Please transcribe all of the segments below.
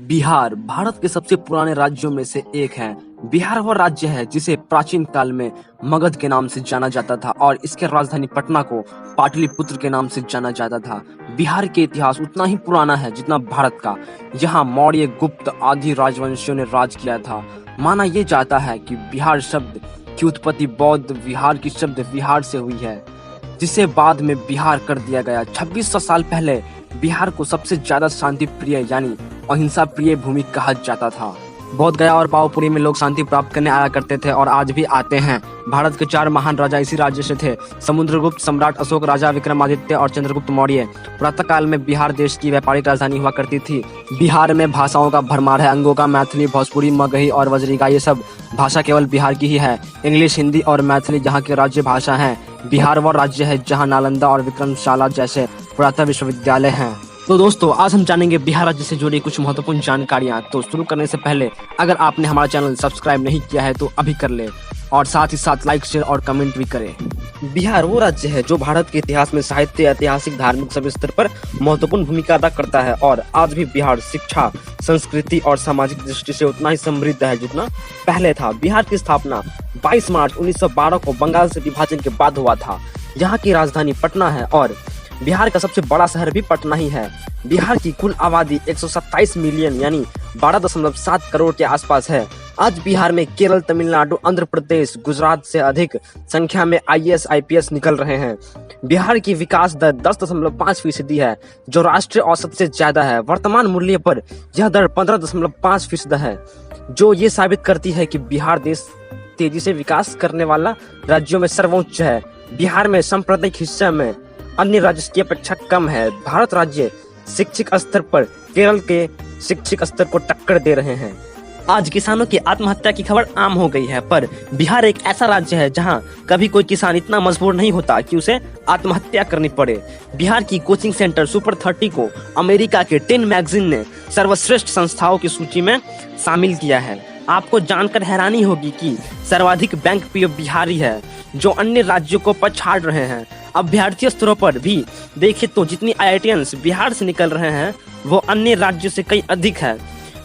बिहार भारत के सबसे पुराने राज्यों में से एक है। बिहार वह राज्य है जिसे प्राचीन काल में मगध के नाम से जाना जाता था और इसके राजधानी पटना को पाटलिपुत्र के नाम से जाना जाता था। बिहार के इतिहास उतना ही पुराना है जितना भारत का। यहाँ मौर्य, गुप्त आदि राजवंशियों ने राज किया था। माना यह जाता है कि बिहार शब्द की उत्पत्ति बौद्ध विहार की शब्द विहार से हुई है, जिसे बाद में बिहार कर दिया गया। 2600 साल पहले बिहार को सबसे ज्यादा शांति प्रिय यानी अहिंसा प्रिय भूमि कहा जाता था। बोध गया और पावापुरी में लोग शांति प्राप्त करने आया करते थे और आज भी आते हैं। भारत के 4 महान राजा इसी राज्य से थे: समुद्रगुप्त, सम्राट अशोक, राजा विक्रमादित्य और चंद्रगुप्त मौर्य। प्रातः काल में बिहार देश की व्यापारिक राजधानी हुआ करती थी। बिहार में भाषाओं का भरमार है। अंगों का मैथिली, भोजपुरी, मगही और वज्रिका, ये सब भाषा केवल बिहार की ही है। इंग्लिश, हिंदी और मैथिली यहाँ की राज्य भाषा है। बिहार वह राज्य है जहाँ नालंदा और विक्रमशाला जैसे पुरातन विश्वविद्यालय हैं। तो दोस्तों, आज हम जानेंगे बिहार राज्य से जुड़ी कुछ महत्वपूर्ण जानकारियां। तो शुरू करने से पहले अगर आपने हमारा चैनल सब्सक्राइब नहीं किया है तो अभी कर ले और साथ ही साथ लाइक, शेयर और कमेंट भी करें। बिहार वो राज्य है जो भारत के इतिहास में साहित्य, ऐतिहासिक, धार्मिक सभी स्तर पर महत्वपूर्ण भूमिका अदा करता है और आज भी बिहार शिक्षा, संस्कृति और सामाजिक दृष्टि से उतना ही समृद्ध है जितना पहले था। बिहार की स्थापना 22 मार्च 1912 को बंगाल से विभाजन के बाद हुआ था। यहाँ की राजधानी पटना है और बिहार का सबसे बड़ा शहर भी पटना ही है। बिहार की कुल आबादी 127 मिलियन यानी 12.7 करोड़ के आसपास है। आज बिहार में केरल, तमिलनाडु, आंध्र प्रदेश, गुजरात से अधिक संख्या में IAS, IPS निकल रहे हैं। बिहार की विकास दर 10.5% है, जो राष्ट्रीय औसत से ज्यादा है। वर्तमान मूल्य पर यह दर 15.5% है, जो ये साबित करती है कि बिहार देश तेजी से विकास करने वाला राज्यों में सर्वोच्च है। बिहार में सांप्रदायिक हिस्से में अन्य राज्य की अपेक्षा कम है। भारत राज्य शैक्षिक स्तर पर केरल के शैक्षिक स्तर को टक्कर दे रहे हैं। आज किसानों की आत्महत्या की खबर आम हो गई है, पर बिहार एक ऐसा राज्य है जहां कभी कोई किसान इतना मजबूर नहीं होता कि उसे आत्महत्या करनी पड़े। बिहार की कोचिंग सेंटर सुपर 30 को अमेरिका के 10 मैगजीन ने सर्वश्रेष्ठ संस्थाओं की सूची में शामिल किया है। आपको जानकर हैरानी होगी कि सर्वाधिक बैंक पीओ बिहारी है, जो अन्य राज्यों को पछाड़ रहे हैं। अभ्यर्थी स्तरों पर भी देखें तो जितनी IITians बिहार से निकल रहे हैं वो अन्य राज्यों से कई अधिक है।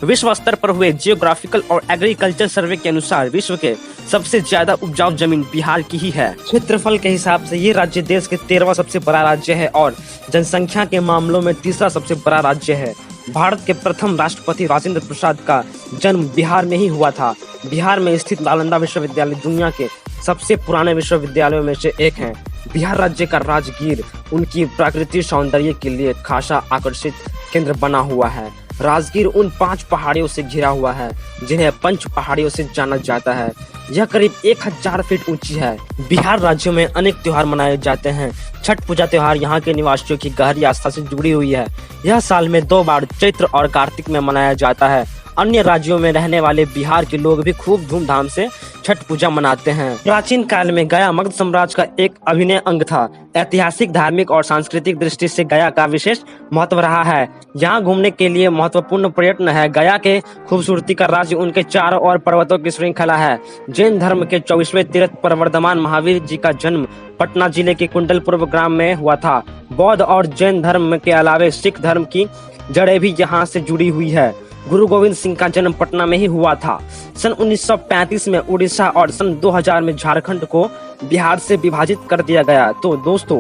विश्व स्तर पर हुए जियोग्राफिकल और एग्रीकल्चर सर्वे के अनुसार विश्व के सबसे ज्यादा उपजाऊ जमीन बिहार की ही है। क्षेत्रफल के हिसाब से ये राज्य देश के 13वां सबसे बड़ा राज्य है और जनसंख्या के मामलों में 3रा सबसे बड़ा राज्य है। भारत के प्रथम राष्ट्रपति राजेंद्र प्रसाद का जन्म बिहार में ही हुआ था। बिहार में स्थित नालंदा विश्वविद्यालय दुनिया के सबसे पुराने विश्वविद्यालयों में से एक है। बिहार राज्य का राजगीर उनकी प्राकृतिक सौंदर्य के लिए खासा आकर्षित केंद्र बना हुआ है। राजगीर उन 5 पहाड़ियों से घिरा हुआ है जिन्हें पंच पहाड़ियों से जाना जाता है। यह करीब 1000 फीट ऊंची है। बिहार राज्य में अनेक त्योहार मनाए जाते हैं। छठ पूजा त्योहार यहाँ के निवासियों की गहरी आस्था से जुड़ी हुई है। यह साल में 2 बार चैत्र और कार्तिक में मनाया जाता है। अन्य राज्यों में रहने वाले बिहार के लोग भी खूब धूमधाम से छठ पूजा मनाते हैं। प्राचीन काल में गया मगध साम्राज्य का एक अभिन्न अंग था। ऐतिहासिक, धार्मिक और सांस्कृतिक दृष्टि से गया का विशेष महत्व रहा है। यहाँ घूमने के लिए महत्वपूर्ण पर्यटन है। गया के खूबसूरती का राज्य उनके चारों ओर पर्वतों की श्रृंखला है। जैन धर्म के 24वें तीर्थ पर वर्धमान महावीर जी का जन्म पटना जिले के कुंडलपुर ग्राम में हुआ था। बौद्ध और जैन धर्म के अलावे सिख धर्म की जड़ें भी यहाँ से जुड़ी हुई है। गुरु गोविंद सिंह का जन्म पटना में ही हुआ था। सन 1935 में उड़ीसा और सन 2000 में झारखंड को बिहार से विभाजित कर दिया गया। तो दोस्तों,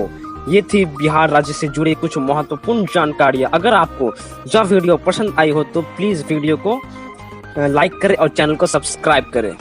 ये थी बिहार राज्य से जुड़ी कुछ महत्वपूर्ण जानकारियां। अगर आपको यह वीडियो पसंद आई हो तो प्लीज वीडियो को लाइक करें और चैनल को सब्सक्राइब करें।